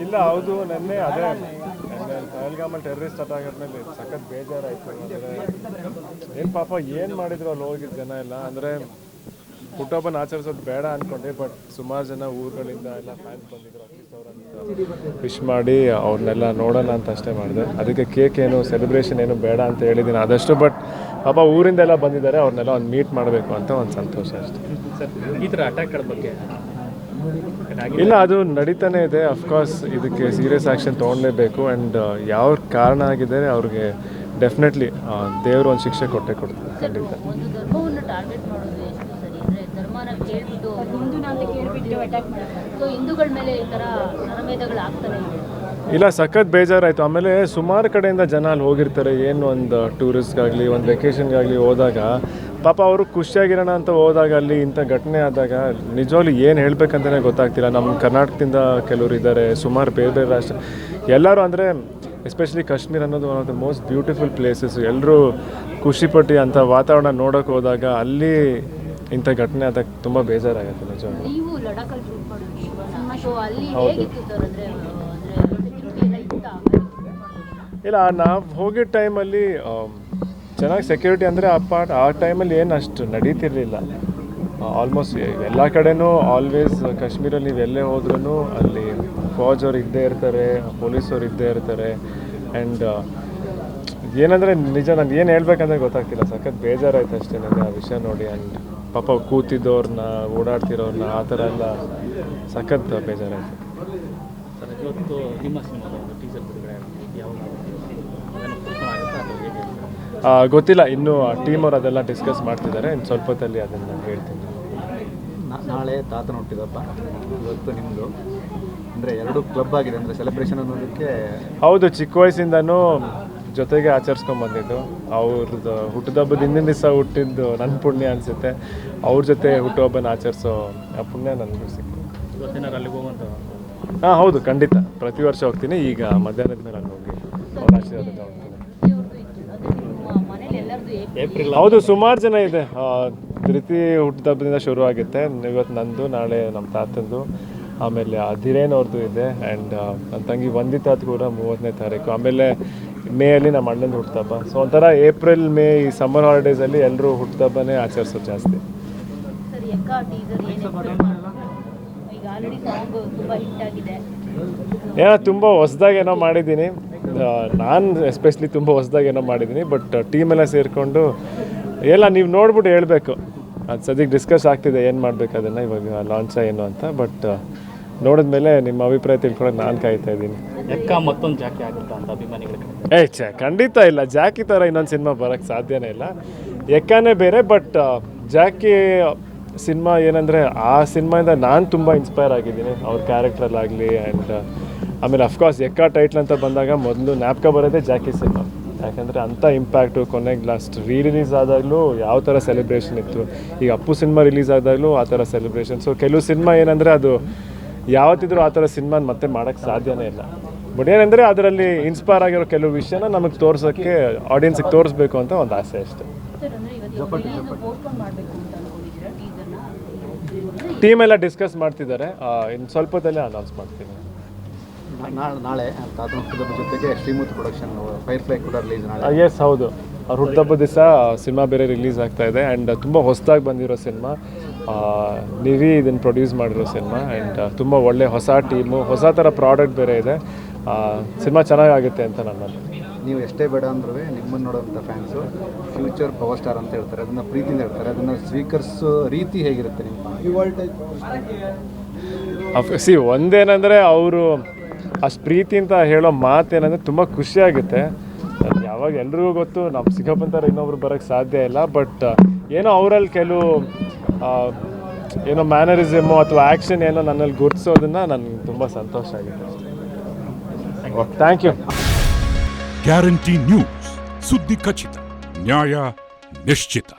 ಇಲ್ಲ ಹೌದು, ನೆನ್ನೆ ಅದೇ ಪಹಲ್ಗಾಮಲ್ಲಿ ಟೆರರಿಸ್ಟ್ ಅಟ್ಯಾಕ್ ಆದ್ಮೇಲೆ ಸಖತ್ ಬೇಜಾರಾಯಿತು. ಏನು ಪಾಪ ಏನು ಮಾಡಿದ್ರು ಅಲ್ಲಿ ಹೋಗಿದ್ದ ಜನ ಎಲ್ಲ. ಅಂದರೆ ಹುಟ್ಟುಹಬ್ಬನ ಆಚರಿಸೋದು ಬೇಡ ಅಂದ್ಕೊಂಡೆ, ಬಟ್ ಸುಮಾರು ಜನ ಊರುಗಳಿಂದ ಎಲ್ಲ ಫ್ಯಾನ್ಸ್ ಬಂದಿದ್ರು. ಅಟ್ಲೀಸ್ಟ್ ಅವ್ರನ್ನ ವಿಶ್ ಮಾಡಿ ಅವ್ರನ್ನೆಲ್ಲ ನೋಡೋಣ ಅಂತ ಅಷ್ಟೇ ಮಾಡಿದೆ. ಅದಕ್ಕೆ ಕೇಕ್ ಏನು ಸೆಲೆಬ್ರೇಷನ್ ಏನು ಬೇಡ ಅಂತ ಹೇಳಿದ್ದೀನಿ ಆದಷ್ಟು. ಬಟ್ ಪಾಪ ಊರಿಂದೆಲ್ಲ ಬಂದಿದ್ದಾರೆ, ಅವ್ರನ್ನೆಲ್ಲ ಒಂದು ಮೀಟ್ ಮಾಡಬೇಕು ಅಂತ ಒಂದು ಸಂತೋಷ ಅಷ್ಟೇ. ಸರ್, ಈ ಥರ ಅಟ್ಯಾಕ್ಗಳ ಬಗ್ಗೆ ಇಲ್ಲ, ಅದು ನಡೀತಾನೆ ಇದೆ. ಅಫ್ಕೋರ್ಸ್ ಇದಕ್ಕೆ ಸೀರಿಯಸ್ ಆ್ಯಕ್ಷನ್ ತೊಗೊಳ್ಳೇಬೇಕು. ಆ್ಯಂಡ್ ಯಾವ ಕಾರಣ ಆಗಿದೆ ಅವ್ರಿಗೆ ಡೆಫಿನೆಟ್ಲಿ ದೇವರು ಒಂದು ಶಿಕ್ಷೆ ಕೊಟ್ಟೆ ಕೊಡ್ತಾರೆ ಖಂಡಿತ. ಇಲ್ಲ, ಸಖತ್ ಬೇಜಾರಾಯಿತು. ಆಮೇಲೆ ಸುಮಾರು ಕಡೆಯಿಂದ ಜನ ಅಲ್ಲಿ ಹೋಗಿರ್ತಾರೆ. ಏನು ಒಂದು ಟೂರಿಸ್ಟ್ಗಾಗಲಿ ಒಂದು ವೆಕೇಷನ್ಗಾಗಲಿ ಹೋದಾಗ ಪಾಪ ಅವರು ಖುಷಿಯಾಗಿರೋಣ ಅಂತ ಹೋದಾಗ ಅಲ್ಲಿ ಇಂಥ ಘಟನೆ ಆದಾಗ ನಿಜವಾಗ್ಲೂ ಏನು ಹೇಳಬೇಕಂತಲೇ ಗೊತ್ತಾಗ್ತಿಲ್ಲ. ನಮ್ಮ ಕರ್ನಾಟಕದಿಂದ ಕೆಲವರು ಇದ್ದಾರೆ, ಸುಮಾರು ಬೇರೆ ಬೇರೆ ರಾಷ್ಟ್ರ ಎಲ್ಲರೂ. ಅಂದರೆ ಎಸ್ಪೆಷಲಿ ಕಾಶ್ಮೀರ ಅನ್ನೋದು one of the most beautiful places. ಎಲ್ಲರೂ ಖುಷಿಪಟ್ಟು ಅಂಥ ವಾತಾವರಣ ನೋಡೋಕೆ ಹೋದಾಗ ಅಲ್ಲಿ ಇಂಥ ಘಟನೆ ಆದಾಗ ತುಂಬ ಬೇಜಾರಾಗುತ್ತೆ ನಿಜವಾಗ್ಲೂ. ಇಲ್ಲ, ನಾವು ಹೋಗಿದ್ದ ಟೈಮಲ್ಲಿ ಚೆನ್ನಾಗಿ ಸೆಕ್ಯೂರಿಟಿ ಅಂದರೆ ಆ ಟೈಮಲ್ಲಿ ಏನು ಅಷ್ಟು ನಡೀತಿರ್ಲಿಲ್ಲ. ಆಲ್ಮೋಸ್ಟ್ ಎಲ್ಲ ಕಡೆನೂ ಆಲ್ವೇಸ್ ಕಾಶ್ಮೀರಲ್ಲಿ ನೀವು ಎಲ್ಲೇ ಹೋದ್ರೂ ಅಲ್ಲಿ ಫೌಜ್ ಅವ್ರು ಇದ್ದೇ ಇರ್ತಾರೆ, ಪೊಲೀಸವ್ರು ಇದ್ದೇ ಇರ್ತಾರೆ. ಆ್ಯಂಡ್ ಏನಂದರೆ ನಿಜ ನಾನು ಏನು ಹೇಳ್ಬೇಕಂದ್ರೆ ಗೊತ್ತಾಗ್ತಿಲ್ಲ. ಸಖತ್ ಬೇಜಾರಾಯ್ತು ಅಷ್ಟೇ ನನಗೆ ಆ ವಿಷಯ ನೋಡಿ. ಆ್ಯಂಡ್ ಪಾಪ ಕೂತಿದ್ದವ್ರನ್ನ ಓಡಾಡ್ತಿರೋರನ್ನ ಆ ಥರ ಎಲ್ಲ ಸಖತ್ ಬೇಜಾರಾಯಿತು. ಇವತ್ತು ನಿಮ್ಮ ಸಿನಿಮಾದ ಒಂದು ಟೀಸರ್ ಬಿಡುಗಡೆ ಗೊತ್ತಿಲ್ಲ, ಇನ್ನೂ ಟೀಮ್ ಅವ್ರು ಅದೆಲ್ಲ ಡಿಸ್ಕಸ್ ಮಾಡ್ತಿದ್ದಾರೆ. ಇನ್ನು ಸ್ವಲ್ಪ ಹೊತ್ತಲ್ಲಿ ಅದನ್ನು ಹೇಳ್ತೀನಿ. ನಾಳೆ ತಾತನ ಹುಟ್ಟಿದಪ್ಪ, ಇವತ್ತು ನಿಮ್ಮದು ಅಂದರೆ ಎರಡು ಕ್ಲಬ್ ಆಗಿದೆ. ಅಂದರೆ ಸೆಲೆಬ್ರೇಷನ್ ಅನ್ನೋದಕ್ಕೆ ಹೌದು, ಚಿಕ್ಕ ವಯಸ್ಸಿಂದನೂ ಜೊತೆಗೆ ಆಚರಿಸ್ಕೊಂಡ್ಬಂದಿದ್ದು. ಅವ್ರದ್ದು ಹುಟ್ಟುಹಬ್ಬದ ಹಿಂದಿನ ದಿವಸ ಹುಟ್ಟಿದ್ದು ನನ್ನ ಪುಣ್ಯ ಅನಿಸುತ್ತೆ. ಅವ್ರ ಜೊತೆ ಹುಟ್ಟುಹಬ್ಬನ ಆಚರಿಸೋ ಆ ಪುಣ್ಯ ನನಗೂ ಸಿಕ್ತು. ಇವತ್ತಿನಾರು ಅಲ್ಲಿಗೆ ಹೋಗುವಂಥ ಹಾಂ ಹೌದು, ಖಂಡಿತ ಪ್ರತಿ ವರ್ಷ ಹೋಗ್ತೀನಿ. ಈಗ ಮಧ್ಯಾಹ್ನದ ಮೇಲೆ ಅಲ್ಲಿ ಹೋಗಿ ಅವ್ರ ಆಶೀರ್ವಾದ ತಗೊಳ್ತೀನಿ. ಹೌದು, ಸುಮಾರು ಜನ ಇದೆ. ಧೃತಿ ಹುಟ್ಟುಹಬ್ಬದಿಂದ ಶುರು ಆಗುತ್ತೆ. ಇವತ್ತು ನಂದು, ನಾಳೆ ನಮ್ಮ ತಾತಂದು, ಆಮೇಲೆ ಧಿರೇನ್ ಅವ್ರದ್ದು ಇದೆ. ಆ್ಯಂಡ್ ನನ್ನ ತಂಗಿ ವಂದಿತಾತ್ ಕೂಡ 30ನೇ ತಾರೀಕು. ಆಮೇಲೆ ಮೇಯಲ್ಲಿ ನಮ್ಮ ಅಣ್ಣಂದು ಹುಟ್ಟುಹಬ್ಬ. ಸೊ ಒಂಥರ ಏಪ್ರಿಲ್ ಮೇ ಈ ಸಮ್ಮರ್ ಹಾಲಿಡೇಸಲ್ಲಿ ಎಲ್ಲರೂ ಹುಟ್ಟುಹಬ್ಬನೇ ಆಚರಿಸೋದು ಜಾಸ್ತಿ. ಏನೋ ತುಂಬ ಹೊಸ್ದಾಗೇನೋ ಮಾಡಿದ್ದೀನಿ ನಾನು, ಎಸ್ಪೆಷಲಿ ತುಂಬ ಹೊಸ್ದಾಗೇನೋ ಮಾಡಿದ್ದೀನಿ. ಬಟ್ ಟೀಮೆಲ್ಲ ಸೇರಿಕೊಂಡು ಎಲ್ಲ ನೀವು ನೋಡ್ಬಿಟ್ಟು ಹೇಳಬೇಕು. ಅದು ಸದ್ಯಕ್ಕೆ ಡಿಸ್ಕಸ್ ಆಗ್ತಿದೆ ಏನು ಮಾಡಬೇಕು ಅದನ್ನು, ಇವಾಗ ಲಾಂಚ ಏನು ಅಂತ. ಬಟ್ ನೋಡಿದ್ಮೇಲೆ ನಿಮ್ಮ ಅಭಿಪ್ರಾಯ ತಿಳ್ಕೊಳ್ಳೋಕೆ ನಾನು ಕಾಯ್ತಾ ಇದ್ದೀನಿ. ಮತ್ತೊಂದು ಜಾಕಿ ಆಗುತ್ತಾ ಅಂತ ಅಭಿಮಾನಿಗಳ ಖಂಡಿತ ಇಲ್ಲ. ಜಾಕಿ ಥರ ಇನ್ನೊಂದು ಸಿನಿಮಾ ಬರೋಕ್ಕೆ ಸಾಧ್ಯನೇ ಇಲ್ಲ. ಎಕ್ಕಾನೇ ಬೇರೆ. ಬಟ್ ಜಾಕಿ ಸಿನಿಮಾ ಏನಂದರೆ ಆ ಸಿನಿಮಾಯಿಂದ ನಾನು ತುಂಬ ಇನ್ಸ್ಪೈರ್ ಆಗಿದ್ದೀನಿ, ಅವ್ರ ಕ್ಯಾರೆಕ್ಟ್ರಲ್ಲಾಗಲಿ. ಆ್ಯಂಡ್ ಆಮೇಲೆ ಅಫ್ಕೋರ್ಸ್ ಎಕ್ಕ ಟೈಟ್ಲ್ ಅಂತ ಬಂದಾಗ ಮೊದಲು ಜ್ಞಾಪಕ ಬರೋದೇ ಜಾಕಿ ಸಿನಿಮಾ. ಯಾಕಂದರೆ ಅಂಥ ಇಂಪ್ಯಾಕ್ಟು. ಕೊನೆಗೆ ಲಾಸ್ಟ್ ರಿಲೀಸ್ ಆದಾಗಲೂ ಯಾವ ಥರ ಸೆಲೆಬ್ರೇಷನ್ ಇತ್ತು. ಈಗ ಅಪ್ಪು ಸಿನಿಮಾ ರಿಲೀಸ್ ಆದಾಗಲೂ ಆ ಥರ ಸೆಲೆಬ್ರೇಷನ್. ಸೊ ಕೆಲವು ಸಿನಿಮಾ ಏನಂದರೆ ಅದು ಯಾವತ್ತಿದ್ರೂ ಆ ಥರ ಸಿನಿಮಾನ ಮತ್ತೆ ಮಾಡೋಕ್ಕೆ ಸಾಧ್ಯನೇ ಇಲ್ಲ. ಬಟ್ ಏನಂದರೆ ಅದರಲ್ಲಿ ಇನ್ಸ್ಪೈರ್ ಆಗಿರೋ ಕೆಲವು ವಿಷಯನ ನಮಗೆ ತೋರ್ಸೋಕ್ಕೆ, ಆಡಿಯನ್ಸಿಗೆ ತೋರಿಸ್ಬೇಕು ಅಂತ ಒಂದು ಆಸೆ ಅಷ್ಟೇ. ಟೀಮೆಲ್ಲ ಡಿಸ್ಕಸ್ ಮಾಡ್ತಿದ್ದಾರೆ. ಇನ್ನು ಸ್ವಲ್ಪ ಹೊತ್ತಲ್ಲೇ ಅನೌನ್ಸ್ ಮಾಡ್ತೀನಿ. ನಾಳೆ ತಾತನ ಹುಟ್ಟುಹಬ್ಬದ ಜೊತೆಗೆ ಶ್ರೀಮೂರ್ತಿ ಪ್ರೊಡಕ್ಷನ್ ಫೈರ್ಫ್ಲೈ ಕೂಡ ರಿಲೀಸ್ ನಾಳೆ. ಎಸ್ ಹೌದು, ಅವ್ರ ಹುಟ್ಟುಹಬ್ಬದ ದಿವಸ ಸಿನಿಮಾ ಬೇರೆ ರಿಲೀಸ್ ಆಗ್ತಾ ಇದೆ. ಆ್ಯಂಡ್ ತುಂಬ ಹೊಸದಾಗಿ ಬಂದಿರೋ ಸಿನಿಮಾ, ನಿವಿ ಇದನ್ನು ಪ್ರೊಡ್ಯೂಸ್ ಮಾಡಿರೋ ಸಿನಿಮಾ. ಆ್ಯಂಡ್ ತುಂಬ ಒಳ್ಳೆ ಹೊಸ ಟೀಮು, ಹೊಸ ಥರ ಪ್ರಾಡಕ್ಟ್ ಬೇರೆ ಇದೆ. ಸಿನಿಮಾ ಚೆನ್ನಾಗಾಗುತ್ತೆ ಅಂತ ನನ್ನ. ನೀವು ಎಷ್ಟೇ ಬೇಡ ಅಂದ್ರೂ ನಿಮ್ಮನ್ನು ನೋಡೋಂಥ ಫ್ಯಾನ್ಸು ಫ್ಯೂಚರ್ ಪವರ್ ಸ್ಟಾರ್ ಅಂತ ಹೇಳ್ತಾರೆ. ಅದನ್ನು ಪ್ರೀತಿಯಿಂದ ಹೇಳ್ತಾರೆ. ಅದನ್ನು ಸ್ವೀಕರಿಸೋ ರೀತಿ ಹೇಗಿರುತ್ತೆ ನಿಮ್ಮ? ಒಂದೇನಂದರೆ ಅವರು ಅಷ್ಟು ಪ್ರೀತಿ ಅಂತ ಹೇಳೋ ಮಾತೇನಂದರೆ ತುಂಬ ಖುಷಿಯಾಗುತ್ತೆ. ಯಾವಾಗ ಎಲ್ರಿಗೂ ಗೊತ್ತು ನಮ್ಮ ಸಿಗಪ್ಪಂತಾರೆ ಇನ್ನೊಬ್ರು ಬರೋಕ್ಕೆ ಸಾಧ್ಯ ಇಲ್ಲ. ಬಟ್ ಏನೋ ಅವರಲ್ಲಿ ಕೆಲವು ಏನೋ ಮ್ಯಾನರಿಸಮು ಅಥವಾ ಆ್ಯಕ್ಷನ್ ಏನೋ ನನ್ನಲ್ಲಿ ಗುರುತಿಸೋದನ್ನು ನನಗೆ ತುಂಬ ಸಂತೋಷ ಆಗಿದೆ. Thank you. ಗ್ಯಾರಂಟಿ ನ್ಯೂಸ್, ಸುದ್ದಿ ಖಚಿತ, ನ್ಯಾಯ ನಿಶ್ಚಿತ.